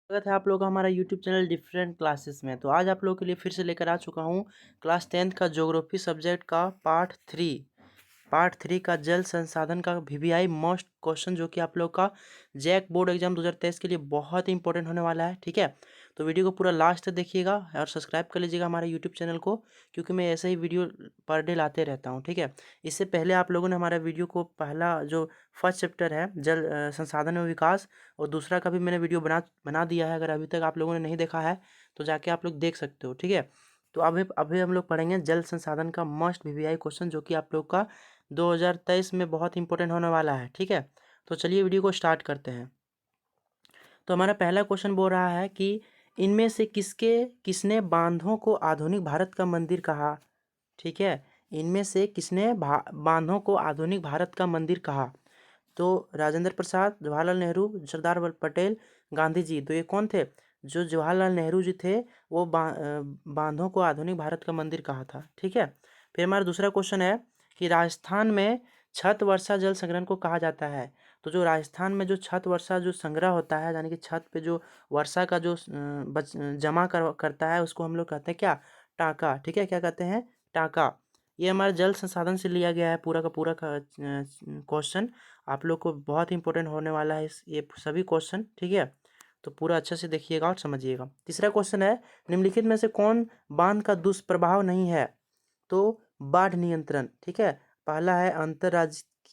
स्वागत है आप लोगों का हमारा यूट्यूब चैनल डिफरेंट क्लासेस में। तो आज आप लोगों के लिए फिर से लेकर आ चुका हूँ क्लास 10th का ज्योग्राफी सब्जेक्ट का पार्ट 3 का जल संसाधन का वीवीआई मोस्ट क्वेश्चन, जो कि आप लोग का जैक बोर्ड एग्जाम 2023 के लिए बहुत ही इंपॉर्टेंट होने वाला है। ठीक है, तो वीडियो को पूरा लास्ट तक देखिएगा और सब्सक्राइब कर लीजिएगा हमारे यूट्यूब चैनल को, क्योंकि मैं ऐसे ही वीडियो पर डे लाते रहता हूँ। ठीक है, इससे पहले आप लोगों ने हमारा वीडियो को पहला जो फर्स्ट चैप्टर है जल संसाधन और विकास, और दूसरा का भी मैंने वीडियो बना दिया है। अगर अभी तक आप लोगों ने नहीं देखा है तो जाके आप लोग देख सकते हो। ठीक है, तो अभी हम लोग पढ़ेंगे जल संसाधन का मस्ट वीवीआई क्वेश्चन, जो कि आप लोग का 2023 में बहुत इंपॉर्टेंट होने वाला है। ठीक है, तो चलिए वीडियो को स्टार्ट करते हैं। तो हमारा पहला क्वेश्चन बोल रहा है कि इनमें से किसने बांधों को आधुनिक भारत का मंदिर कहा। ठीक है, इनमें से किसने बांधों को आधुनिक भारत का मंदिर कहा। तो राजेंद्र प्रसाद, जवाहरलाल नेहरू, सरदार वल्लभ पटेल, गांधी जी। तो ये कौन थे? जो जवाहरलाल नेहरू जी थे, वो बांधों को आधुनिक भारत का मंदिर कहा था। ठीक है, फिर हमारा दूसरा क्वेश्चन है कि राजस्थान में छत वर्षा जल संग्रहण को कहा जाता है। तो जो राजस्थान में जो छत वर्षा जो संग्रह होता है, यानी कि छत पे जो वर्षा का जो जमा करता है, उसको हम लोग कहते हैं क्या? टाँका। ठीक है, क्या कहते हैं? टाँका। ये हमारे जल संसाधन से लिया गया है पूरा का पूरा क्वेश्चन। आप लोग को बहुत इंपॉर्टेंट होने वाला है ये सभी क्वेश्चन। ठीक है, तो पूरा अच्छे से देखिएगा और समझिएगा। तीसरा क्वेश्चन है, निम्नलिखित में से कौन बांध का दुष्प्रभाव नहीं है? तो बाढ़ नियंत्रण। ठीक है, पहला है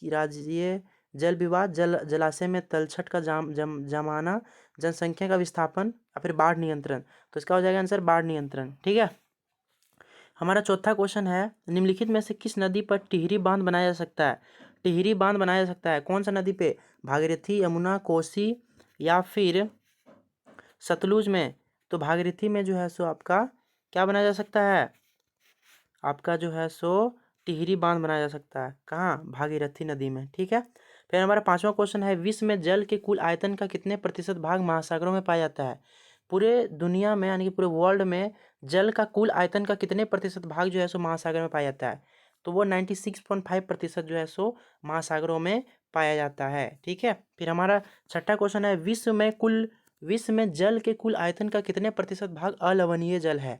राज्यीय जल विवाद, जलाशय में तलछट का जमाना, जनसंख्या का विस्थापन, या फिर बाढ़ नियंत्रण। तो इसका हो जाएगा आंसर बाढ़ नियंत्रण। ठीक है, हमारा चौथा क्वेश्चन है, निम्नलिखित में से किस नदी पर टिहरी बांध बनाया जा सकता है? टिहरी बांध बनाया जा सकता है कौन सा नदी पे? भागीरथी, यमुना, कोसी, या फिर सतलुज में? तो भागीरथी में जो है सो आपका क्या बनाया जा सकता है? आपका जो है सो टिहरी बांध बनाया जा सकता है। कहाँ? भागीरथी नदी में। ठीक है, फिर हमारा पांचवा क्वेश्चन है, विश्व में जल के कुल आयतन का कितने प्रतिशत भाग महासागरों में पाया जाता है? पूरे दुनिया में, यानी कि पूरे वर्ल्ड में जल का कुल आयतन का कितने प्रतिशत भाग जो है सो महासागर में पाया जाता है? तो वो 96.5% जो है सो महासागरों में पाया जाता है। ठीक है, फिर हमारा छठा क्वेश्चन है, विश्व में जल के कुल आयतन का कितने प्रतिशत भाग अलवणीय जल है?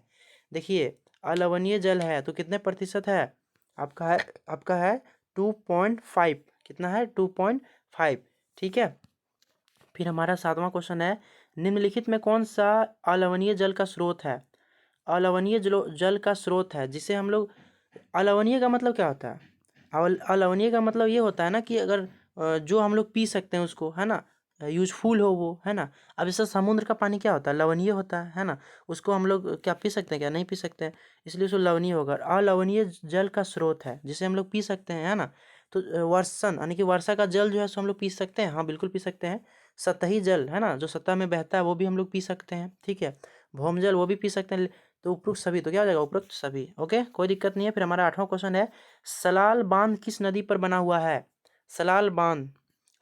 देखिए, अलवणीय जल है तो कितने प्रतिशत है? आपका है 2.5। कितना है? 2.5। ठीक है, फिर हमारा सातवां क्वेश्चन है, निम्नलिखित में कौन सा अलवणीय जल का स्रोत है? अलवणीय जल का स्रोत है जिसे हम लोग, अलवणीय का मतलब क्या होता है? अलवणीय का मतलब ये होता है ना कि अगर जो हम लोग पी सकते हैं उसको, है ना, यूजफुल हो वो, है ना। अब जैसे समुद्र का पानी क्या होता है? लवणीय होता है ना। उसको हम लोग क्या पी सकते हैं? क्या नहीं पी सकते हैं, इसलिए उसको लवणीय होगा। अलवणीय जल का स्रोत है जिसे हम लोग पी सकते हैं, है ना। तो वर्षण यानी कि वर्षा का जल जो है सो हम लोग पी सकते हैं। हाँ, बिल्कुल पी सकते हैं। सतही जल, है ना, जो सतह में बहता है वो भी हम लोग पी सकते हैं। ठीक है, भौम जल वो भी पी सकते हैं। तो उपरोक्त सभी, तो क्या हो जाएगा? उपरोक्त सभी। ओके, कोई दिक्कत नहीं है। फिर हमारा आठवां क्वेश्चन है, सलाल बांध किस नदी पर बना हुआ है? सलाल बांध,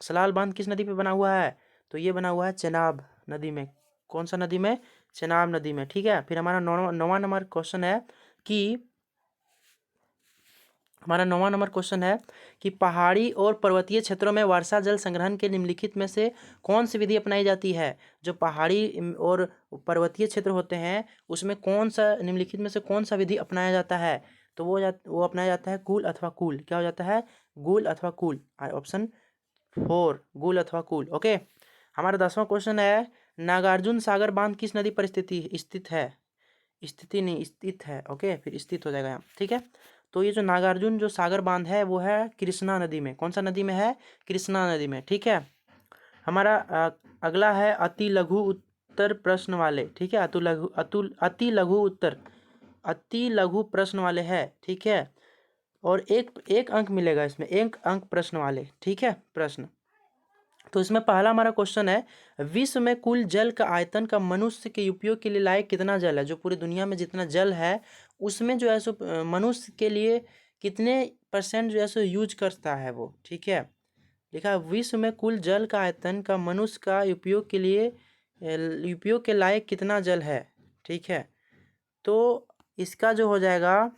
सलाल बांध किस नदी पे बना हुआ है? तो ये बना हुआ है चेनाब नदी में। कौन सा नदी में? चेनाब नदी में। ठीक है, फिर हमारा नौवां नंबर क्वेश्चन है कि हमारा नौवां नंबर क्वेश्चन है कि पहाड़ी और पर्वतीय क्षेत्रों में वर्षा जल संग्रहण के निम्नलिखित में से कौन सी विधि अपनाई जाती है? जो पहाड़ी और पर्वतीय क्षेत्र होते हैं उसमें कौन सा, निम्नलिखित में से कौन सा विधि अपनाया जाता है? तो वो अपनाया जाता है कूल अथवा कूल। क्या हो जाता है? गुल अथवा कूल। ऑप्शन 4, गुल अथवा कूल। ओके, हमारा 10वां क्वेश्चन है, नागार्जुन सागर बांध किस नदी पर स्थित है? स्थिति नहीं, स्थित है। ओके, फिर स्थित हो जाएगा यहाँ। ठीक है, तो ये जो नागार्जुन जो सागर बांध है वो है कृष्णा नदी में। कौन सा नदी में है? कृष्णा नदी में। ठीक है, हमारा अगला है अति लघु उत्तर प्रश्न वाले। ठीक है, अति लघु प्रश्न वाले है। ठीक है, और एक एक अंक मिलेगा इसमें, एक अंक प्रश्न वाले। ठीक है, प्रश्न। तो इसमें पहला हमारा क्वेश्चन है, विश्व में कुल जल का आयतन का मनुष्य के उपयोग के लिए लायक कितना जल है? जो पूरी दुनिया में जितना जल है उसमें जो है सो मनुष्य के लिए कितने परसेंट जो है सो यूज करता है वो। ठीक है, लिखा है विश्व में कुल जल का आयतन का मनुष्य का उपयोग के लायक कितना जल है। ठीक है, तो इसका जो हो जाएगा,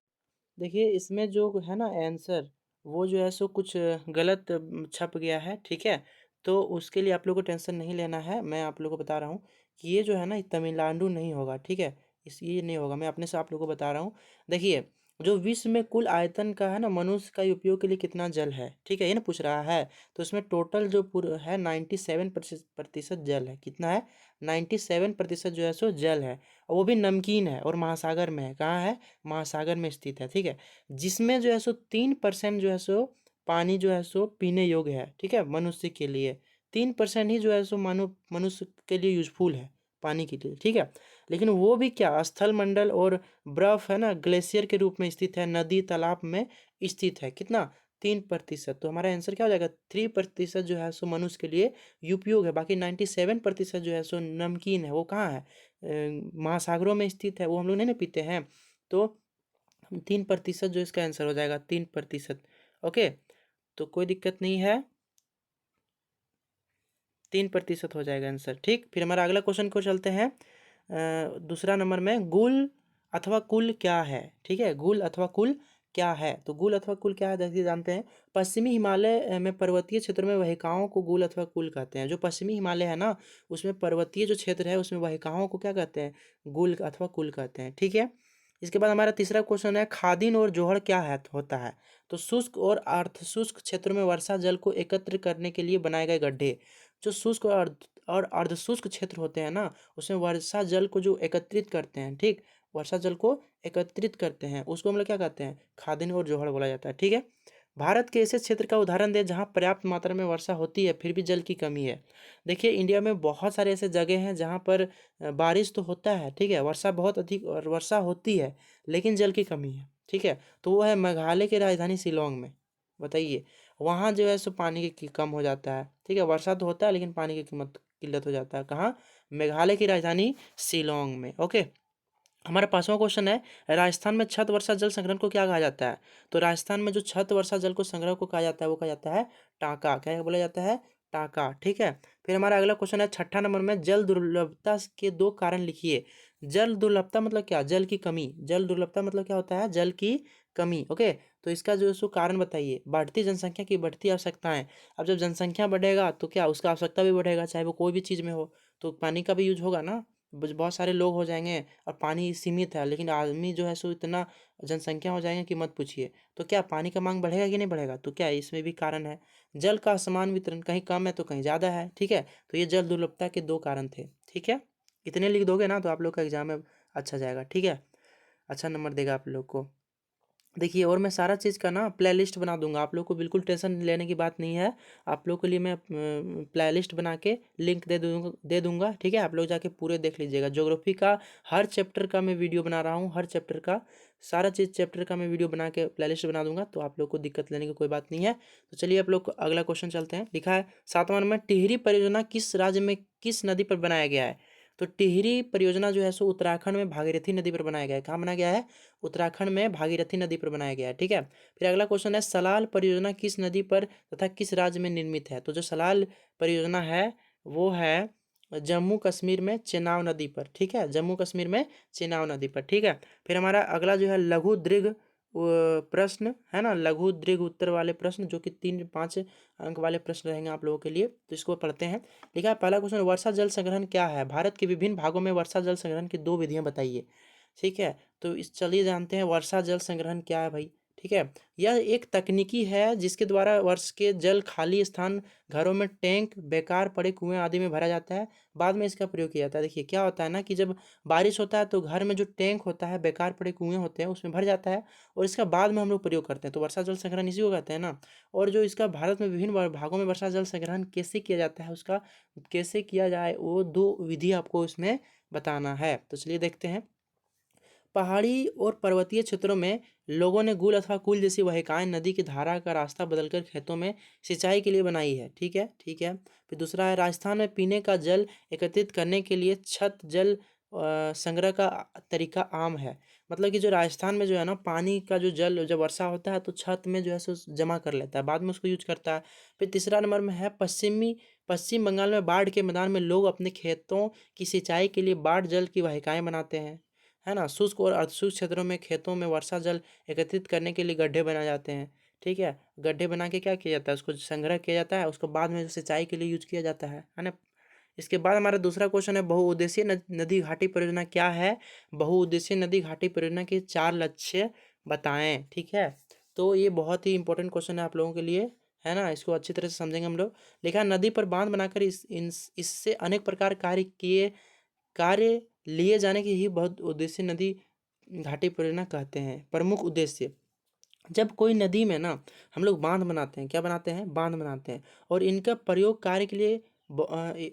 देखिए इसमें जो है ना आंसर, वो जो है सो कुछ गलत छप गया है। ठीक है, तो उसके लिए आप लोगों को टेंशन नहीं लेना है। मैं आप लोगों को बता रहा हूँ कि ये जो है ना, तमिलनाडु नहीं होगा, ठीक है। ये नहीं होगा, मैं अपने से आप लोगों को बता रहा हूँ। देखिए, जो विश्व में कुल आयतन का है ना, मनुष्य का उपयोग के लिए कितना जल है, ठीक है, ये ना पूछ रहा है। तो इसमें टोटल जो पूरा है 97% जल है। कितना है? 97% जो है सो जल है, और वो भी नमकीन है और महासागर में है। कहाँ है? महासागर में स्थित है, ठीक है। जिसमें जो है सो 3% जो है सो पानी जो है सो पीने योग्य है, ठीक है, मनुष्य के लिए। 3% ही जो है सो मनुष्य के लिए यूजफुल है पानी के लिए, ठीक है। लेकिन वो भी क्या, स्थल मंडल और बर्फ है ना, ग्लेशियर के रूप में स्थित है, नदी तालाब में स्थित है। कितना? 3%। तो हमारा आंसर क्या हो जाएगा? 3% जो है सो मनुष्य के लिए उपयोग है। बाकी 97% जो है सो नमकीन है। वो कहाँ है? महासागरों में स्थित है, वो हम लोग नहीं ना पीते हैं। तो 3% जो इसका आंसर हो जाएगा, 3%। ओके, तो कोई दिक्कत नहीं है, 3% हो जाएगा आंसर, ठीक। फिर हमारा अगला क्वेश्चन को चलते हैं। दूसरा नंबर में, गुल अथवा कुल क्या है, ठीक है। गुल अथवा कुल क्या है? तो गुल अथवा कुल क्या है, देखिए जानते हैं। पश्चिमी हिमालय में पर्वतीय क्षेत्रों में वाहिकाओं को गुल अथवा कुल कहते हैं। जो पश्चिमी हिमालय है ना, उसमें पर्वतीय जो क्षेत्र है, उसमें वाहिकाओं को क्या कहते हैं? गुल अथवा कुल कहते हैं, ठीक है। इसके बाद हमारा तीसरा क्वेश्चन है, खादिन और जोहड़ क्या है होता है? तो शुष्क और अर्ध शुष्क क्षेत्रों में वर्षा जल को एकत्र करने के लिए बनाए गए गड्ढे। जो शुष्क और अर्धशुष्क क्षेत्र होते हैं ना, उसमें वर्षा जल को जो एकत्रित करते हैं, ठीक, वर्षा जल को एकत्रित करते हैं, उसको हम लोग क्या कहते हैं? खादिन और जोहड़ बोला जाता है, ठीक है। भारत के ऐसे क्षेत्र का उदाहरण दे जहाँ पर्याप्त मात्रा में वर्षा होती है फिर भी जल की कमी है। देखिए, इंडिया में बहुत सारे ऐसे जगह हैं जहाँ पर बारिश तो होता है, ठीक है, वर्षा बहुत अधिक और वर्षा होती है, लेकिन जल की कमी है, ठीक है। तो वो है मेघालय की राजधानी शिलोंग में। बताइए, वहाँ जो है सो पानी की कम हो जाता है, ठीक है, वर्षा तो होता है लेकिन पानी की कीमत किल्लत हो जाता है। कहाँ? मेघालय की राजधानी शिलोंग में। ओके, हमारा पांचवा क्वेश्चन है, राजस्थान में छत वर्षा जल संग्रहण को क्या कहा जाता है? तो राजस्थान में जो छत वर्षा जल को संग्रह को कहा जाता है, वो कहा जाता है टांका। क्या बोला जाता है? टांका, ठीक है। फिर हमारा अगला क्वेश्चन है, छठा नंबर में, जल दुर्लभता के दो कारण लिखिए। जल दुर्लभता मतलब क्या? जल की कमी। जल दुर्लभता मतलब क्या होता है? जल की कमी। ओके, तो इसका जो है सो कारण बताइए। बढ़ती जनसंख्या की बढ़ती आवश्यकताएं। अब जब जनसंख्या बढ़ेगा तो क्या, उसका आवश्यकता भी बढ़ेगा, चाहे वो कोई भी चीज़ में हो, तो पानी का भी यूज होगा ना। बहुत सारे लोग हो जाएंगे और पानी सीमित है, लेकिन आदमी जो है सो इतना जनसंख्या हो जाएंगे कि मत पूछिए। तो क्या पानी का मांग बढ़ेगा कि नहीं बढ़ेगा? तो क्या इसमें भी कारण है। जल का असमान वितरण, कहीं कम है तो कहीं ज़्यादा है, ठीक है। तो ये जल दुर्लभता के दो कारण थे, ठीक है। इतने लिख दोगे ना तो आप लोग का एग्जाम में अच्छा जाएगा, ठीक है, अच्छा नंबर देगा आप लोग को। देखिए, और मैं सारा चीज़ का ना प्लेलिस्ट बना दूंगा, आप लोग को बिल्कुल टेंशन लेने की बात नहीं है। आप लोग के लिए मैं प्लेलिस्ट बना के लिंक दे दूंगा, ठीक है। आप लोग जाके पूरे देख लीजिएगा। ज्योग्राफी का हर चैप्टर का मैं वीडियो बना रहा हूँ, हर चैप्टर का सारा चीज़ चैप्टर का मैं वीडियो बना के प्लेलिस्ट बना दूंगा, तो आप लोग को दिक्कत लेने की कोई बात नहीं है। तो चलिए आप लोग को अगला क्वेश्चन चलते हैं। लिखा है, सातवां नंबर, टिहरी परियोजना किस राज्य में किस नदी पर बनाया गया है? तो टिहरी परियोजना जो है सो उत्तराखंड में भागीरथी नदी पर बनाया गया है। कहाँ बनाया गया है? उत्तराखंड में भागीरथी नदी पर बनाया गया है, ठीक है। फिर अगला क्वेश्चन है, सलाल परियोजना किस नदी पर तथा किस राज्य में निर्मित है? तो जो सलाल परियोजना है वो है जम्मू कश्मीर में चेनाब नदी पर, ठीक है, जम्मू कश्मीर में चेनाब नदी पर, ठीक है। फिर हमारा अगला जो है लघु दीर्घ प्रश्न है ना, लघु दीर्घ उत्तर वाले प्रश्न, जो कि 3-5 अंक वाले प्रश्न रहेंगे आप लोगों के लिए, तो इसको पढ़ते हैं। लिखा है, पहला क्वेश्चन, वर्षा जल संग्रहण क्या है? भारत के विभिन्न भागों में वर्षा जल संग्रहण की दो विधियां बताइए, ठीक है। तो इस चलिए जानते हैं वर्षा जल संग्रहण क्या है भाई, ठीक है। यह एक तकनीकी है जिसके द्वारा वर्ष के जल खाली स्थान, घरों में टैंक, बेकार पड़े कुएं आदि में भरा जाता है, बाद में इसका प्रयोग किया जाता है। देखिए क्या होता है ना, कि जब बारिश होता है तो घर में जो टैंक होता है, बेकार पड़े कुएं होते हैं, उसमें भर जाता है, और इसका बाद में हम लोग प्रयोग करते हैं। तो वर्षा जल संग्रहण इसी को कहते हैं ना। और जो इसका भारत में विभिन्न भागों में वर्षा जल संग्रहण कैसे किया जाता है, उसका कैसे किया जाए, वो दो विधि आपको इसमें बताना है। तो चलिए देखते हैं। पहाड़ी और पर्वतीय क्षेत्रों में लोगों ने गुल अथवा कुल जैसी वाहिकाएं नदी की धारा का रास्ता बदलकर खेतों में सिंचाई के लिए बनाई है, ठीक है, ठीक है। फिर दूसरा है, राजस्थान में पीने का जल एकत्रित करने के लिए छत जल संग्रह का तरीका आम है। मतलब कि जो राजस्थान में जो है ना, पानी का जो जल जब वर्षा होता है तो छत में जो है सो जमा कर लेता है, बाद में उसको यूज करता है। फिर तीसरा नंबर में है, पश्चिम बंगाल में बाढ़ के मैदान में लोग अपने खेतों की सिंचाई के लिए बाढ़ जल की वाहिकाएं बनाते हैं, है ना। शुष्क और अर्धशुष्क क्षेत्रों में खेतों में वर्षा जल एकत्रित करने के लिए गड्ढे बनाए जाते हैं, ठीक है। गड्ढे बना के क्या किया जाता है, उसको संग्रह किया जाता है, उसको बाद में सिंचाई के लिए यूज किया जाता है ना। इसके बाद हमारा दूसरा क्वेश्चन है बहुउद्देशीय नदी घाटी परियोजना क्या है। बहुउद्देशीय नदी घाटी परियोजना के 4 लक्ष्य बताएं। ठीक है, तो ये बहुत ही इंपॉर्टेंट क्वेश्चन है आप लोगों के लिए, है ना। इसको अच्छी तरह से समझेंगे हम लोग। लिखा है, नदी पर बांध बनाकर इससे अनेक प्रकार कार्य लिए जाने की ही बहुत उद्देश्य नदी घाटी परियोजना कहते हैं। प्रमुख उद्देश्य, जब कोई नदी में ना हम लोग बांध बनाते हैं, क्या बनाते हैं, बांध बनाते हैं, और इनका प्रयोग कार्य के लिए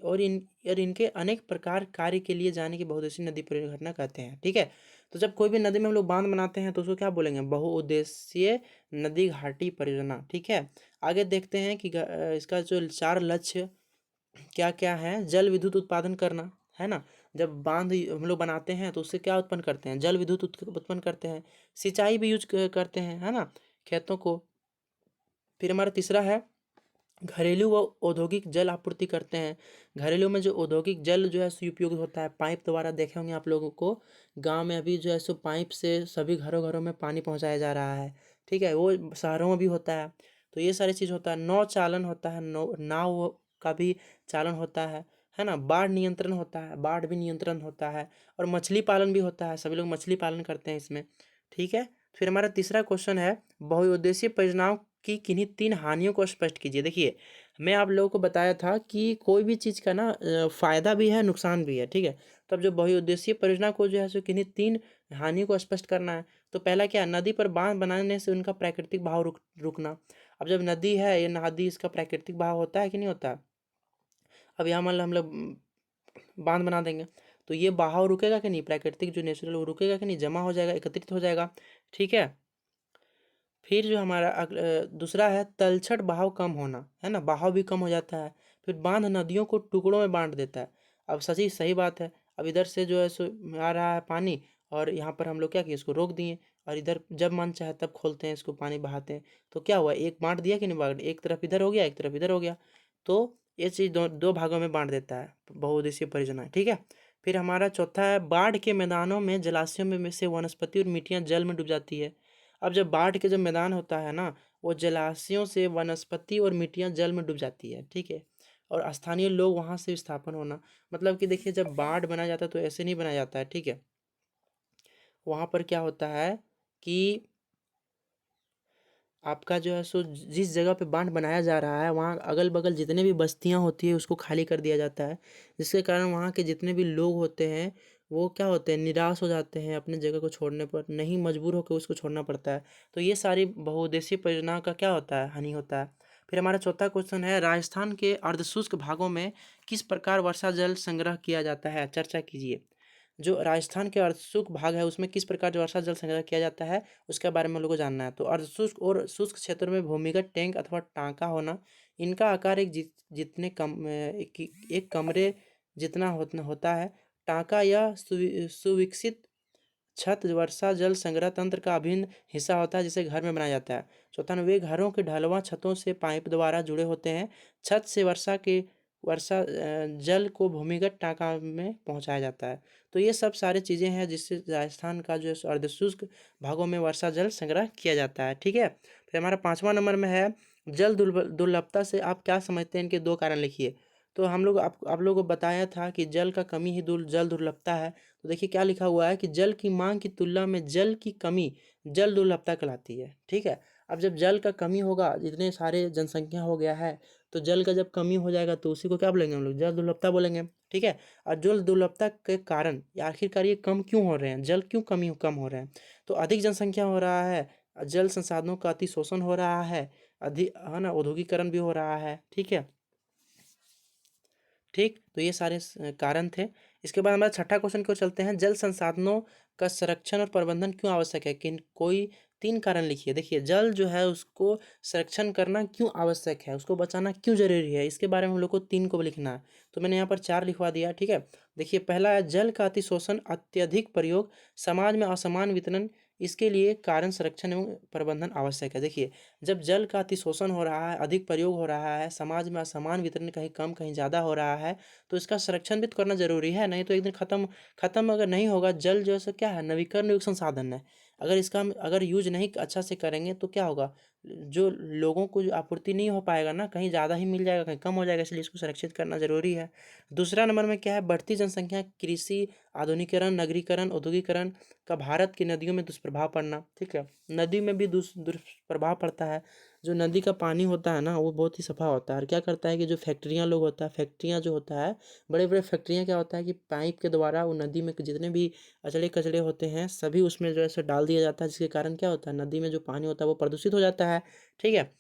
और इनके अनेक प्रकार कार्य के लिए जाने की बहुउद्देशीय नदी परियोजना कहते हैं। ठीक है, तो जब कोई भी नदी में हम लोग बांध बनाते हैं तो उसको क्या बोलेंगे, बहुउद्देशीय नदी घाटी परियोजना। ठीक है, आगे देखते हैं कि इसका जो 4 लक्ष्य क्या क्या है। जल विद्युत उत्पादन करना, है ना। जब बांध हम लोग बनाते हैं तो उससे क्या उत्पन्न करते हैं, जल विद्युत उत्पन्न करते हैं। सिंचाई भी यूज करते हैं, है ना, खेतों को। फिर हमारा तीसरा है घरेलू व औद्योगिक जल आपूर्ति करते हैं। घरेलू में जो औद्योगिक जल जो है सो उपयोग होता है पाइप द्वारा। देखे होंगे आप लोगों को, गांव में अभी जो है सो पाइप से सभी घरों घरों में पानी पहुंचाया जा रहा है। ठीक है, वो शहरों में भी होता है। तो ये सारी चीज़ होता है। नौ चालन होता है, नाव का भी चालन होता है ना। बाढ़ नियंत्रण होता है, बाढ़ भी नियंत्रण होता है। और मछली पालन भी होता है, सभी लोग मछली पालन करते हैं इसमें। ठीक है, फिर हमारा तीसरा क्वेश्चन है बहुउद्देशीय परियोजनाओं की किन्हीं 3 हानियों को स्पष्ट कीजिए। देखिए, मैं आप लोगों को बताया था कि कोई भी चीज़ का ना फ़ायदा भी है, नुकसान भी है। ठीक है, तो अब जो बहुउद्देशीय परियोजना को जो है सो किन्हीं 3 हानियों को स्पष्ट करना है। तो पहला क्या, नदी पर बांध बनाने से उनका प्राकृतिक बहाव रुकना। अब जब नदी है, ये नदी, इसका प्राकृतिक बहाव होता है कि नहीं होता है। अब यहाँ मान लो हम लोग बांध बना देंगे तो ये बहाव रुकेगा कि नहीं, प्राकृतिक जो नेचुरल वो रुकेगा कि नहीं, जमा हो जाएगा, एकत्रित हो जाएगा। ठीक है, फिर जो हमारा दूसरा है तलछट बहाव कम होना, है ना, बहाव भी कम हो जाता है। फिर बांध नदियों को टुकड़ों में बांट देता है। अब सही सही बात है। अब इधर से जो है सो आ रहा है पानी, और यहाँ पर हम लोग क्या किए, इसको रोक दिए, और इधर जब मन चाहे तब खोलते हैं, इसको पानी बहाते हैं। तो क्या हुआ, एक बांट दिया कि नहीं, बांट, एक तरफ इधर हो गया, एक तरफ इधर हो गया। तो ये चीज़ दो भागों में बांट देता है बहुउद्देशीय परियोजना। ठीक है, फिर हमारा चौथा है बाढ़ के मैदानों में जलाशयों में से वनस्पति और मिट्टियाँ जल में डूब जाती है। अब जब बाढ़ के जो मैदान होता है ना, वो जलाशयों से वनस्पति और मिट्टियाँ जल में डूब जाती है। ठीक है, और स्थानीय लोग वहाँ से विस्थापन होना। मतलब कि देखिए, जब बाढ़ बनाया जाता है तो ऐसे नहीं बनाया जाता है। ठीक है, वहाँ पर क्या होता है कि आपका जो है सो जिस जगह पे बांध बनाया जा रहा है वहाँ अगल बगल जितने भी बस्तियाँ होती है उसको खाली कर दिया जाता है। जिसके कारण वहाँ के जितने भी लोग होते हैं वो क्या होते हैं, निराश हो जाते हैं अपने जगह को छोड़ने पर, नहीं, मजबूर होकर उसको छोड़ना पड़ता है। तो ये सारी बहुउद्देशीय परियोजनाओं का क्या होता है, हानि होता है। फिर हमारा चौथा क्वेश्चन है राजस्थान के अर्धशुष्क भागों में किस प्रकार वर्षा जल संग्रह किया जाता है, चर्चा कीजिए। जो राजस्थान के अर्धशुष्क भाग है उसमें किस प्रकार जो वर्षा जल संग्रह किया जाता है उसके बारे में हम लोग को जानना है। तो अर्धशुष्क और शुष्क क्षेत्र में भूमिगत टैंक अथवा टांका होना। इनका आकार जितने एक कमरे जितना होता है। टांका या सुविकसित छत वर्षा जल संग्रह तंत्र का अभिन्न हिस्सा होता है जिसे घर में बनाया जाता है। चौथा, वे घरों के ढलवां छतों से पाइप द्वारा जुड़े होते हैं। छत से वर्षा जल को भूमिगत टाँका में पहुंचाया जाता है। तो ये सब सारी चीज़ें हैं जिससे राजस्थान का जो है अर्धशुष्क भागों में वर्षा जल संग्रह किया जाता है। ठीक है, फिर हमारा 5वां नंबर में है जल दुर्लभता से आप क्या समझते हैं, इनके 2 कारण लिखिए। तो हम लोग आप लोगों को बताया था कि जल का कमी ही जल दुर्लभता है। तो देखिए क्या लिखा हुआ है कि जल की मांग की तुलना में जल की कमी जल दुर्लभता कहलाती है। ठीक है, अब जब जल का कमी होगा, इतने सारे जनसंख्या हो गया है, तो जल का जब कमी हो जाएगा तो उसी को क्या बोलेंगे हम लोग, जल दुर्लभता बोलेंगे। ठीक है, और जल दुर्लभता के कारण आखिरकार ये कम क्यों हो रहे हैं, जल क्यों कम हो रहे हैं। तो अधिक जनसंख्या हो रहा है, जल संसाधनों का अति शोषण हो रहा है, अधिक, है ना, औद्योगिकरण भी हो रहा है। ठीक है, ठीक, तो ये सारे कारण थे। इसके बाद हमारा छठा क्वेश्चन की ओर चलते हैं। जल संसाधनों का संरक्षण और प्रबंधन क्यों आवश्यक है, किन कोई 3 कारण लिखिए। देखिए, जल जो है उसको संरक्षण करना क्यों आवश्यक है, उसको बचाना क्यों जरूरी है, इसके बारे में हम लोग को 3 को लिखना है। तो मैंने यहाँ पर 4 लिखवा दिया। ठीक है, देखिए, पहला है जल का अतिशोषण, अत्यधिक प्रयोग, समाज में असमान वितरण, इसके लिए कारण संरक्षण एवं प्रबंधन आवश्यक है। देखिए, जब जल का अतिशोषण हो रहा है, अधिक प्रयोग हो रहा है, समाज में असमान वितरण कहीं कम कहीं ज़्यादा हो रहा है, तो इसका संरक्षण भी तो करना जरूरी है। नहीं तो एक दिन खत्म खत्म अगर नहीं होगा, जल जो है सो क्या है, नवीकरण योग्य संसाधन है। अगर इसका हम अगर यूज नहीं अच्छा से करेंगे तो क्या होगा, जो लोगों को जो आपूर्ति नहीं हो पाएगा ना, कहीं ज़्यादा ही मिल जाएगा, कहीं कम हो जाएगा, इसलिए इसको संरक्षित करना जरूरी है। दूसरा नंबर में क्या है, बढ़ती जनसंख्या, कृषि, आधुनिकीकरण, नगरीकरण, औद्योगिकरण का भारत की नदियों में दुष्प्रभाव पड़ना। ठीक है, नदी में भी दुष्प्रभाव पड़ता है। जो नदी का पानी होता है ना, वो बहुत ही सफा होता है, और क्या करता है कि जो फैक्ट्रियाँ लोग होता है, फैक्ट्रियाँ जो होता है, बड़े बड़े फैक्ट्रियाँ, क्या होता है कि पाइप के द्वारा वो नदी में जितने भी अचड़े कचड़े होते हैं सभी उसमें जो है सो डाल दिया जाता है, जिसके कारण क्या होता है, नदी में जो पानी होता है वो प्रदूषित हो जाता है। ठीक है,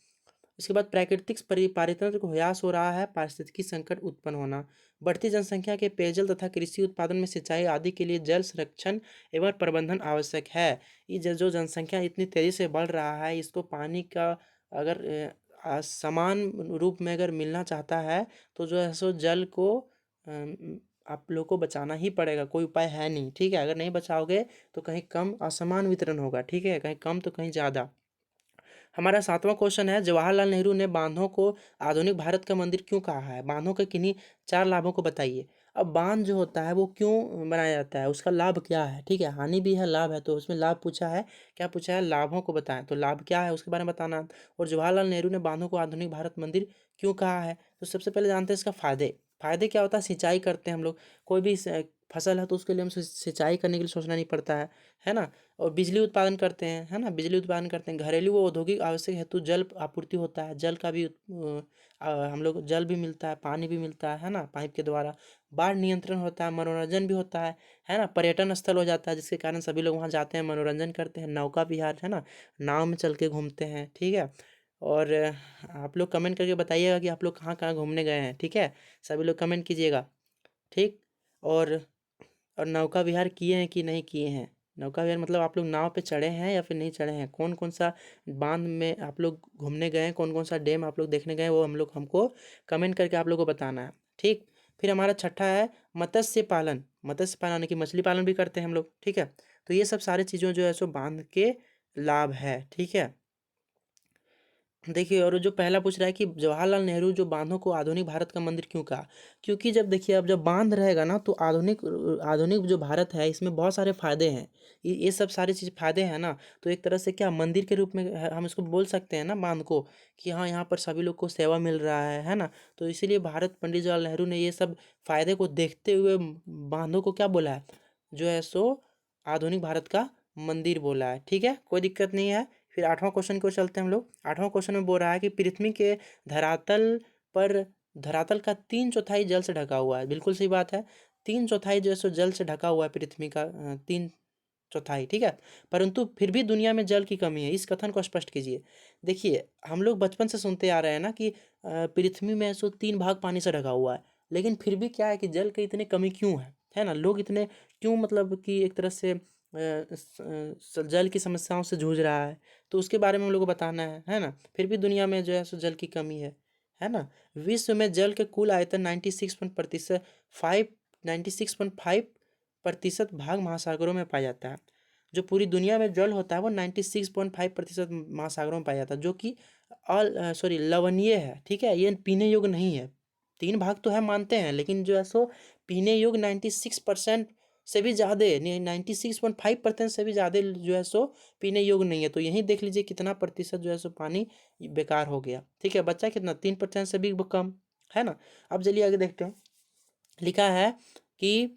इसके बाद प्राकृतिक पारितंत्र को ह्रास हो रहा है, पारिस्थितिकी संकट उत्पन्न होना, बढ़ती जनसंख्या के पेयजल तथा कृषि उत्पादन में सिंचाई आदि के लिए जल संरक्षण एवं प्रबंधन आवश्यक है। ये जो जनसंख्या इतनी तेजी से बढ़ रहा है, इसको पानी का अगर समान रूप में अगर मिलना चाहता है तो जो है सो जल को आप लोग को बचाना ही पड़ेगा, कोई उपाय है नहीं। ठीक है, अगर नहीं बचाओगे तो कहीं कम असमान वितरण होगा। ठीक है, कहीं कम तो कहीं ज़्यादा। हमारा 7वां क्वेश्चन है, जवाहरलाल नेहरू ने बांधों को आधुनिक भारत का मंदिर क्यों कहा है? बांधों के किन्हीं 4 लाभों को बताइए। अब बांध जो होता है वो क्यों बनाया जाता है, उसका लाभ क्या है? ठीक है, हानि भी है, लाभ है, तो उसमें लाभ पूछा है, क्या पूछा है, लाभों को बताएं, तो लाभ क्या है उसके बारे में बताना। और जवाहरलाल नेहरू ने बांधों को आधुनिक भारत मंदिर क्यों कहा है, तो सबसे पहले जानते हैं इसका फायदे। फायदे क्या होता है, सिंचाई करते हैं हम लोग, कोई भी फसल है तो उसके लिए हम सिंचाई करने के लिए सोचना नहीं पड़ता है ना। और बिजली उत्पादन करते हैं, है ना, बिजली उत्पादन करते हैं, घरेलू व औद्योगिक आवश्यक हेतु जल आपूर्ति होता है, जल का भी हम लोग जल भी मिलता है, पानी भी मिलता है ना, पाइप के द्वारा। बाढ़ नियंत्रण होता है, मनोरंजन भी होता है ना, पर्यटन स्थल हो जाता है, जिसके कारण सभी लोग वहाँ जाते हैं, मनोरंजन करते हैं, नौका विहार, है ना, नाव में चल के घूमते हैं। ठीक है, और आप लोग कमेंट करके बताइएगा कि आप लोग कहाँ कहाँ घूमने गए हैं। ठीक है, सभी लोग कमेंट कीजिएगा। ठीक, और नौका विहार किए हैं कि नहीं किए हैं, नौका विहार मतलब आप लोग नाव पे चढ़े हैं या फिर नहीं चढ़े हैं, कौन कौन सा बांध में आप लोग घूमने गए हैं, कौन कौन सा डैम आप लोग देखने गए हैं, वो हमको कमेंट करके आप लोग को बताना है। ठीक, फिर हमारा छठा है मत्स्य पालन। मत्स्य पालन यानी कि मछली पालन भी करते हैं हम लोग। ठीक है, तो ये सब सारी चीज़ों जो है सो बांध के लाभ है। ठीक है, देखिए, और जो पहला पूछ रहा है कि जवाहरलाल नेहरू जो बांधों को आधुनिक भारत का मंदिर क्यों कहा, क्योंकि जब देखिए अब जब बांध रहेगा ना तो आधुनिक आधुनिक जो भारत है इसमें बहुत सारे फायदे हैं। ये सब सारी चीज़ फायदे हैं ना, तो एक तरह से क्या मंदिर के रूप में हम इसको बोल सकते हैं ना बांध को, कि हाँ यहाँ पर सभी लोग को सेवा मिल रहा है ना। तो इसीलिए भारत पंडित जवाहरलाल नेहरू ने ये सब फायदे को देखते हुए बांधों को क्या बोला है, जो है सो आधुनिक भारत का मंदिर बोला है। ठीक है, कोई दिक्कत नहीं है। फिर 8वां क्वेश्चन की ओर चलते हैं हम लोग। 8वां क्वेश्चन में बोल रहा है कि पृथ्वी के धरातल पर धरातल का 3/4 जल से ढका हुआ है। बिल्कुल सही बात है, 3/4 जो है सो जल से ढका हुआ है पृथ्वी का 3/4। ठीक है, परंतु फिर भी दुनिया में जल की कमी है, इस कथन को स्पष्ट कीजिए। देखिए, हम लोग बचपन से सुनते आ रहे हैं ना कि पृथ्वी में सो 3 भाग पानी से ढका हुआ है, लेकिन फिर भी क्या है कि जल की इतनी कमी क्यों है ना, लोग इतने क्यों मतलब कि एक तरह से जल की समस्याओं से जूझ रहा है, तो उसके बारे में हम लोग को बताना है ना। फिर भी दुनिया में जो है सो जल की कमी है ना। विश्व में जल के कुल आयतन 96.5% भाग महासागरों में पाया जाता है। जो पूरी दुनिया में जल होता है वो 96.5% महासागरों में पाया जाता है, जो कि लवणीय है। ठीक है, ये पीने योग्य नहीं है। 3 भाग तो है मानते हैं, लेकिन जो है सो पीने योग्य 96% से भी ज़्यादा, 96.5% से भी ज़्यादा जो है सो पीने योग्य नहीं है। तो यहीं देख लीजिए कितना प्रतिशत जो है सो पानी बेकार हो गया। ठीक है, बच्चा कितना, 3% से भी कम, है ना। अब चलिए आगे देखते हैं, लिखा है कि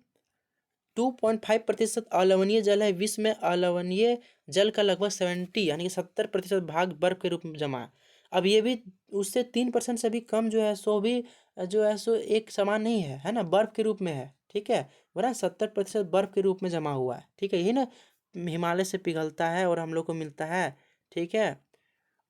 2.5% अलवणीय जल है। विश्व में अलवणीय जल का लगभग 70 यानी कि 70% भाग बर्फ के रूप में जमा है। अब ये भी उससे 3% से भी कम जो है सो भी जो है सो एक समान नहीं है ना, बर्फ के रूप में है। ठीक है, वरना 70% बर्फ के रूप में जमा हुआ है। ठीक है, यही ना हिमालय से पिघलता है और हम लोग को मिलता है। ठीक है,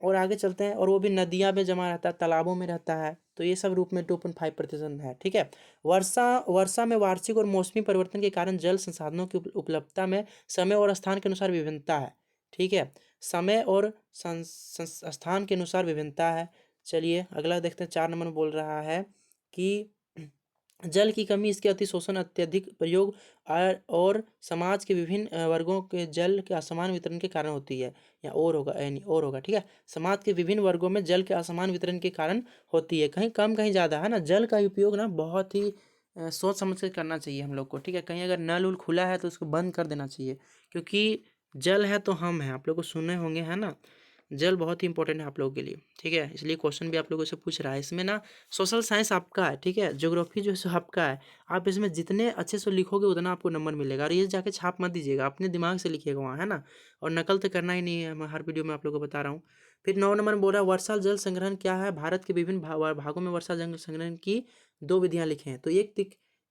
और आगे चलते हैं, और वो भी नदियाँ में जमा रहता है, तालाबों में रहता है, तो ये सब रूप में 2.5% है। ठीक है, वर्षा वर्षा में वार्षिक और मौसमी परिवर्तन के कारण जल संसाधनों की उपलब्धता में समय और स्थान के अनुसार विभिन्नता है। ठीक है, समय और स्थान के अनुसार विभिन्नता है। चलिए अगला देखते हैं, 4 नंबर में बोल रहा है कि जल की कमी, इसके अतिशोषण, अत्यधिक प्रयोग और समाज के विभिन्न वर्गों के जल के असमान वितरण के कारण होती है। या और होगा, यानी और होगा। ठीक है, समाज के विभिन्न वर्गों में जल के असमान वितरण के कारण होती है, कहीं कम कहीं ज़्यादा, है ना। जल का उपयोग ना बहुत ही सोच समझ कर करना चाहिए हम लोग को। ठीक है, कहीं अगर नल उल खुला है तो उसको बंद कर देना चाहिए, क्योंकि जल है तो हम हैं, आप लोग को सुने होंगे, है ना। जल बहुत ही इंपॉर्टेंट है आप लोगों के लिए, ठीक है, इसलिए क्वेश्चन भी आप लोगों से पूछ रहा है। इसमें ना सोशल साइंस आपका है, ठीक है, ज्योग्राफी जो है सो आपका है। आप इसमें जितने अच्छे से लिखोगे उतना आपको नंबर मिलेगा। और ये जाके छाप मत दीजिएगा, अपने दिमाग से लिखिएगा वहाँ, है ना। और नकल तो करना ही नहीं है, मैं हर वीडियो में आप लोगों को बता रहा हूँ। फिर 9 नंबर में बोल रहा है वर्षा जल संग्रहण क्या है। भारत के विभिन्न भागों में वर्षा जल संग्रहण की 2 विधियाँ लिखे हैं। तो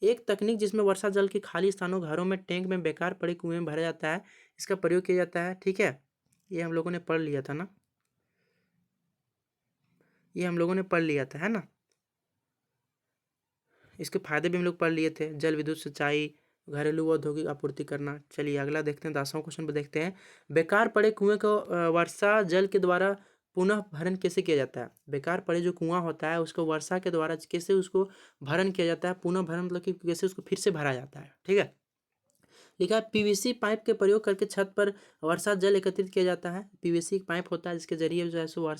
एक तकनीक जिसमें वर्षा जल के खाली स्थानों, घरों में, टैंक में, बेकार पड़े कुएं में भरा जाता है, इसका प्रयोग किया जाता है, ठीक है। ये हम लोगों ने पढ़ लिया था ना, ये हम लोगों ने पढ़ लिया था, है ना। इसके फायदे भी हम लोग पढ़ लिए थे, जल विद्युत सिंचाई, घरेलू व औद्योगिक आपूर्ति करना। चलिए अगला देखते हैं, 10वां क्वेश्चन पे देखते हैं। बेकार पड़े कुएं को वर्षा जल के द्वारा पुनः भरण कैसे किया जाता है। बेकार पड़े जो कुआं होता है उसको वर्षा के द्वारा कैसे उसको भरण किया जाता है। पुनः भरण मतलब कि कैसे उसको फिर से भरा जाता है, ठीक है। लिखा है पीवीसी पाइप के प्रयोग करके छत पर वर्षा जल एकत्रित किया जाता है। पीवीसी पाइप होता है जिसके जरिए जो है सो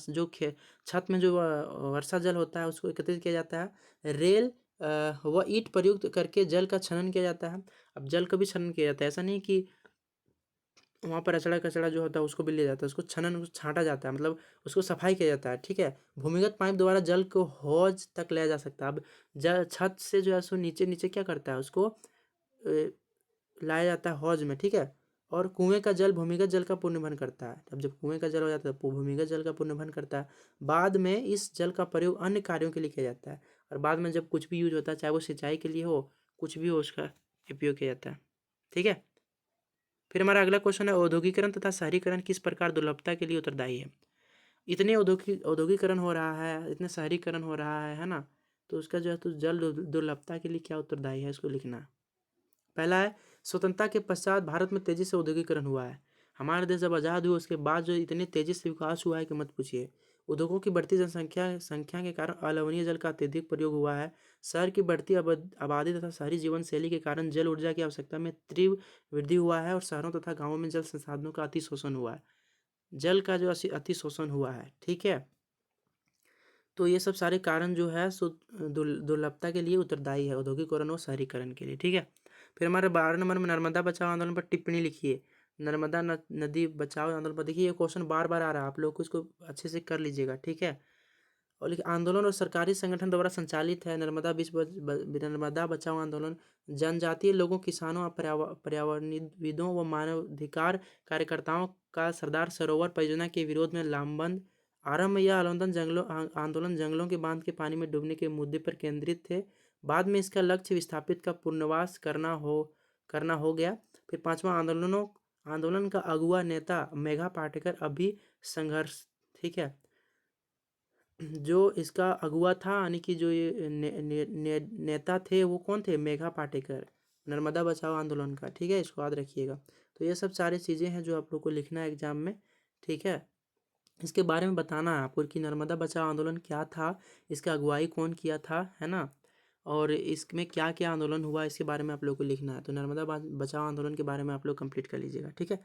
छत में जो वर्षा जल होता है उसको एकत्रित किया जाता है। रेल व ईंट प्रयुक्त करके जल का छनन किया जाता है। अब जल का भी छनन किया जाता है, ऐसा नहीं कि वहाँ पर अचड़ा कचड़ा जो होता है उसको भी लिया जाता है, उसको छनन, उसको छाँटा जाता है, मतलब उसको सफाई किया जाता है, ठीक है। भूमिगत पाइप द्वारा जल को हौज तक लाया जा सकता है। अब जल छत से जो है सो नीचे नीचे क्या करता है, उसको लाया जाता है हौज में, ठीक है। और कुएं का जल भूमिगत जल का पुनर्भरण करता है। अब जब कुएं का जल हो जाता है तो भूमिगत जल का पुनर्भरण करता है। बाद में इस जल का प्रयोग अन्य कार्यों के लिए किया जाता है। और बाद में जब कुछ भी यूज होता है, चाहे वो सिंचाई के लिए हो, कुछ भी हो, उसका उपयोग किया जाता है, ठीक है। फिर हमारा अगला क्वेश्चन है औद्योगिकरण तथा शहरीकरण किस प्रकार दुर्लभता के लिए उत्तरदायी है। इतने औद्योगिकरण हो रहा है, इतने शहरीकरण हो रहा है ना, तो उसका जो है तो जल दुर्लभता के लिए क्या उत्तरदायी है, इसको लिखना है। पहला है स्वतंत्रता के पश्चात भारत में तेजी से औद्योगिकरण हुआ है। हमारा देश जब आज़ाद हुआ उसके बाद जो इतनी तेजी से विकास हुआ है कि मत पूछिए। उद्योगों की बढ़ती जनसंख्या संख्या के कारण अलवणीय जल का अत्यधिक प्रयोग हुआ है। शहर की बढ़ती आबादी तथा शहरी जीवन शैली के कारण जल ऊर्जा की आवश्यकता में तीव्र वृद्धि हुआ है और शहरों तथा गांवों में जल संसाधनों का अति शोषण हुआ है। जल का जो अति शोषण हुआ है, ठीक है। तो ये सब सारे कारण जो है सो दुर्लभता के लिए उत्तरदायी है, औद्योगिकरण और शहरीकरण के लिए, ठीक है। फिर हमारे 12 नंबर में नर्मदा बचाओ आंदोलन पर टिप्पणी लिखिए। नर्मदा नदी बचाओ आंदोलन पर देखिए, ये क्वेश्चन बार बार आ रहा है, आप लोग को इसको अच्छे से कर लीजिएगा, ठीक है। और लिखिए आंदोलन और सरकारी संगठन द्वारा संचालित है। नर्मदा बचाओ आंदोलन जनजातीय लोगों, किसानों, पर्यावरणविदों व मानवाधिकार कार्यकर्ताओं का सरदार सरोवर परियोजना के विरोध में लामबंद आरंभ। यह आंदोलन जंगलों के बांध के पानी में डूबने के मुद्दे पर केंद्रित थे। बाद में इसका लक्ष्य विस्थापित का पुनर्वास करना हो गया। फिर 5वां आंदोलन का अगुआ नेता मेघा पाटेकर अभी संघर्ष, ठीक है। जो इसका अगुआ था यानी कि जो ये नेता थे वो कौन थे, मेघा पाटेकर, नर्मदा बचाओ आंदोलन का, ठीक है, इसको याद रखिएगा। तो ये सब सारी चीज़ें हैं जो आप लोग को लिखना है एग्जाम में, ठीक है। इसके बारे में बताना है आपको कि नर्मदा बचाओ आंदोलन क्या था, इसका अगुवाई कौन किया था, है ना। और इसमें क्या क्या आंदोलन हुआ इसके बारे में आप लोग को लिखना है। तो नर्मदा बचाओ आंदोलन के बारे में आप लोग कंप्लीट कर लीजिएगा, ठीक है।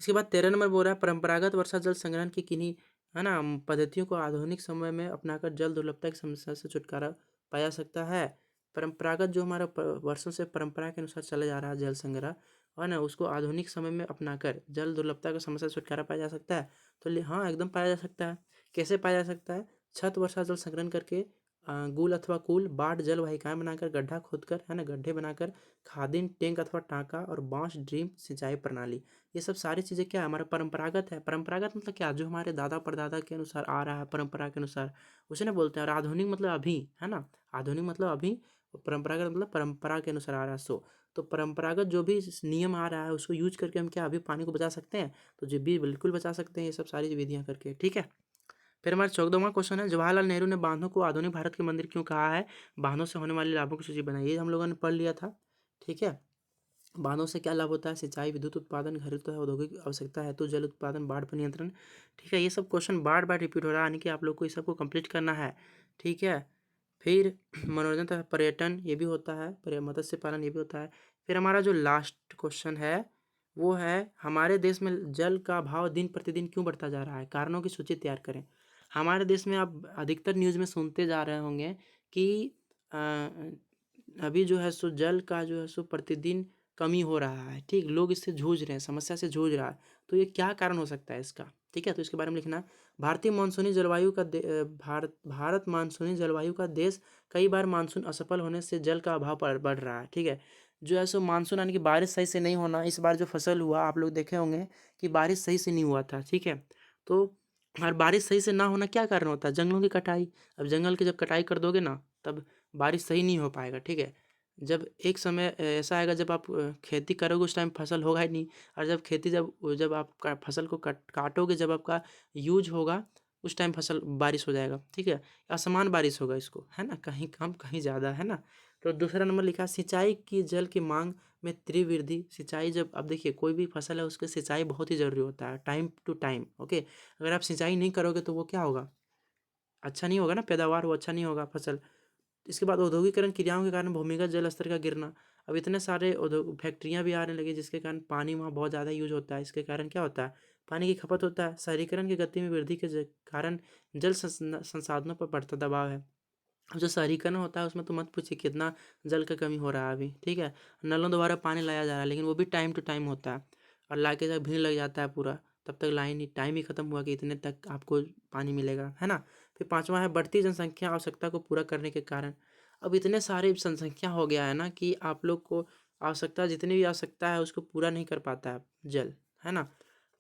इसके बाद 13 नंबर बोल रहा है परंपरागत वर्षा जल संग्रहण की किन्हीं, है ना, पद्धतियों को आधुनिक समय में अपनाकर जल दुर्लभता की समस्या से छुटकारा पाया जा सकता है। परंपरागत जो हमारा वर्षों से परंपरा के अनुसार चला जा रहा है जल संग्रह, है ना, उसको आधुनिक समय में अपनाकर जल दुर्लभता की समस्या से छुटकारा पाया जा सकता है। तो हाँ, एकदम पाया जा सकता है। कैसे पाया जा सकता है, छत वर्षा जल संग्रहण करके गुल अथवा कुल बाढ़ जल वाहिकाएं बनाकर, गड्ढा खोदकर, है ना, गड्ढे बनाकर, खादिन टैंक अथवा टाँका और बांस ड्रीम सिंचाई प्रणाली, ये सब सारी चीज़ें क्या है, हमारा परंपरागत है। परंपरागत मतलब क्या, जो हमारे दादा परदादा के अनुसार आ रहा है, परंपरा के अनुसार, उसे ना बोलते हैं। और आधुनिक मतलब अभी, है ना, आधुनिक मतलब अभी, परंपरागत मतलब परंपरा के अनुसार आ रहा है। तो परंपरागत जो भी नियम आ रहा है उसको यूज करके हम क्या अभी पानी को बचा सकते हैं, तो जी भी बिल्कुल बचा सकते हैं, ये सब सारी विधियाँ करके, ठीक है। फिर हमारा 14वां क्वेश्चन है जवाहरलाल नेहरू ने बांधों को आधुनिक भारत के मंदिर क्यों कहा है। बांधों से होने वाले लाभों की सूची बनाइए, ये हम लोगों ने पढ़ लिया था, ठीक है। बांधों से क्या लाभ होता है, सिंचाई, विद्युत उत्पादन, घरेलू तथा औद्योगिक आवश्यकता हेतु जल उत्पादन, बाढ़ पर नियंत्रण, ठीक है। ये सब क्वेश्चन बार बार रिपीट हो रहा है, यानी कि आप लोग को इस सबको कंप्लीट करना है, ठीक है। फिर मनोरंजन तथा पर्यटन ये भी होता है, मत्स्य पालन ये भी होता है। फिर हमारा जो लास्ट क्वेश्चन है वो है हमारे देश में जल का अभाव दिन प्रतिदिन क्यों बढ़ता जा रहा है, कारणों की सूची तैयार करें। हमारे देश में आप अधिकतर न्यूज़ में सुनते जा रहे होंगे कि अभी जो है सो जल का जो है सो प्रतिदिन कमी हो रहा है, ठीक, लोग इससे जूझ रहे हैं, समस्या से जूझ रहा है। तो ये क्या कारण हो सकता है इसका, ठीक है, तो इसके बारे में लिखना है। भारतीय मानसूनी जलवायु का भारत मानसूनी जलवायु का देश, कई बार मानसून असफल होने से जल का अभाव बढ़ रहा है, ठीक है। जो है सो मानसून यानी कि बारिश सही से नहीं होना, इस बार जो फसल हुआ आप लोग देखे होंगे कि बारिश सही से नहीं हुआ था, ठीक है। तो और बारिश सही से ना होना क्या कारण होता है, जंगलों की कटाई। अब जंगल की जब कटाई कर दोगे ना, तब बारिश सही नहीं हो पाएगा, ठीक है। जब एक समय ऐसा आएगा जब आप खेती करोगे उस टाइम फसल होगा ही नहीं, और जब खेती जब जब आप फसल को काटोगे, जब आपका यूज होगा उस टाइम फसल बारिश हो जाएगा, ठीक है। असमान बारिश होगा इसको, है ना, कहीं कम कहीं ज़्यादा, है ना। तो दूसरा नंबर लिखा है, सिंचाई की जल की मांग में त्रिवृद्धि। सिंचाई, जब अब देखिए कोई भी फसल है उसके सिंचाई बहुत ही ज़रूरी होता है, टाइम टू टाइम, ओके। अगर आप सिंचाई नहीं करोगे तो वो क्या होगा, अच्छा नहीं होगा ना, पैदावार वो अच्छा नहीं होगा फसल। इसके बाद औद्योगिकरण क्रियाओं के कारण भूमिगत जल स्तर का गिरना। अब इतने सारे उद्योग फैक्ट्रियाँ भी आने लगी जिसके कारण पानी वहाँ बहुत ज़्यादा यूज होता है, इसके कारण क्या होता है, पानी की खपत होता है। शहरीकरण की गति में वृद्धि के कारण जल संसाधनों पर बढ़ता दबाव है। अब जो शहरीकरण होता है उसमें तो मत पूछिए कितना जल का कमी हो रहा है अभी, ठीक है। नलों द्वारा पानी लाया जा रहा है लेकिन वो भी टाइम टू टाइम होता है, और लाके जब भीड़ लग जाता है पूरा, तब तक लाइन ही टाइम ही खत्म हुआ कि इतने तक आपको पानी मिलेगा, है ना। फिर पांचवा है बढ़ती जनसंख्या आवश्यकता को पूरा करने के कारण। अब इतने सारे जनसंख्या हो गया है ना कि आप लोग को आवश्यकता, जितनी भी आवश्यकता है उसको पूरा नहीं कर पाता है जल, है ना।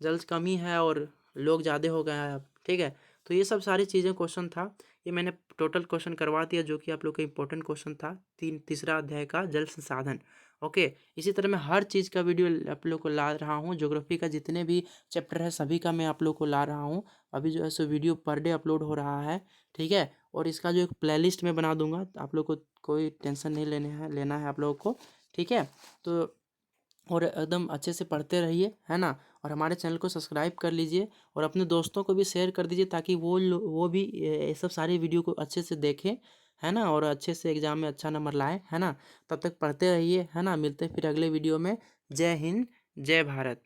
जल कमी है और लोग ज़्यादा हो गए हैं अब, ठीक है। तो ये सब सारी चीज़ें क्वेश्चन था, ये मैंने टोटल क्वेश्चन करवा दिया जो कि आप लोग का इंपॉर्टेंट क्वेश्चन था, तीसरा अध्याय का जल संसाधन, ओके। इसी तरह मैं हर चीज़ का वीडियो आप लोग को ला रहा हूँ, ज्योग्राफी का जितने भी चैप्टर है सभी का मैं आप लोग को ला रहा हूँ। अभी जो है so video per day upload हो रहा है, ठीक है। और इसका जो एक प्लेलिस्ट मैं बना दूंगा, आप लोग को कोई टेंशन नहीं लेना है आप लोगों को, ठीक है। तो और एकदम अच्छे से पढ़ते रहिए, है ना। और हमारे चैनल को सब्सक्राइब कर लीजिए और अपने दोस्तों को भी शेयर कर दीजिए ताकि वो भी ये सब सारे वीडियो को अच्छे से देखें, है ना, और अच्छे से एग्जाम में अच्छा नंबर लाएं, है ना। तब तक पढ़ते रहिए, है ना। मिलते हैं फिर अगले वीडियो में। जय हिंद, जय भारत।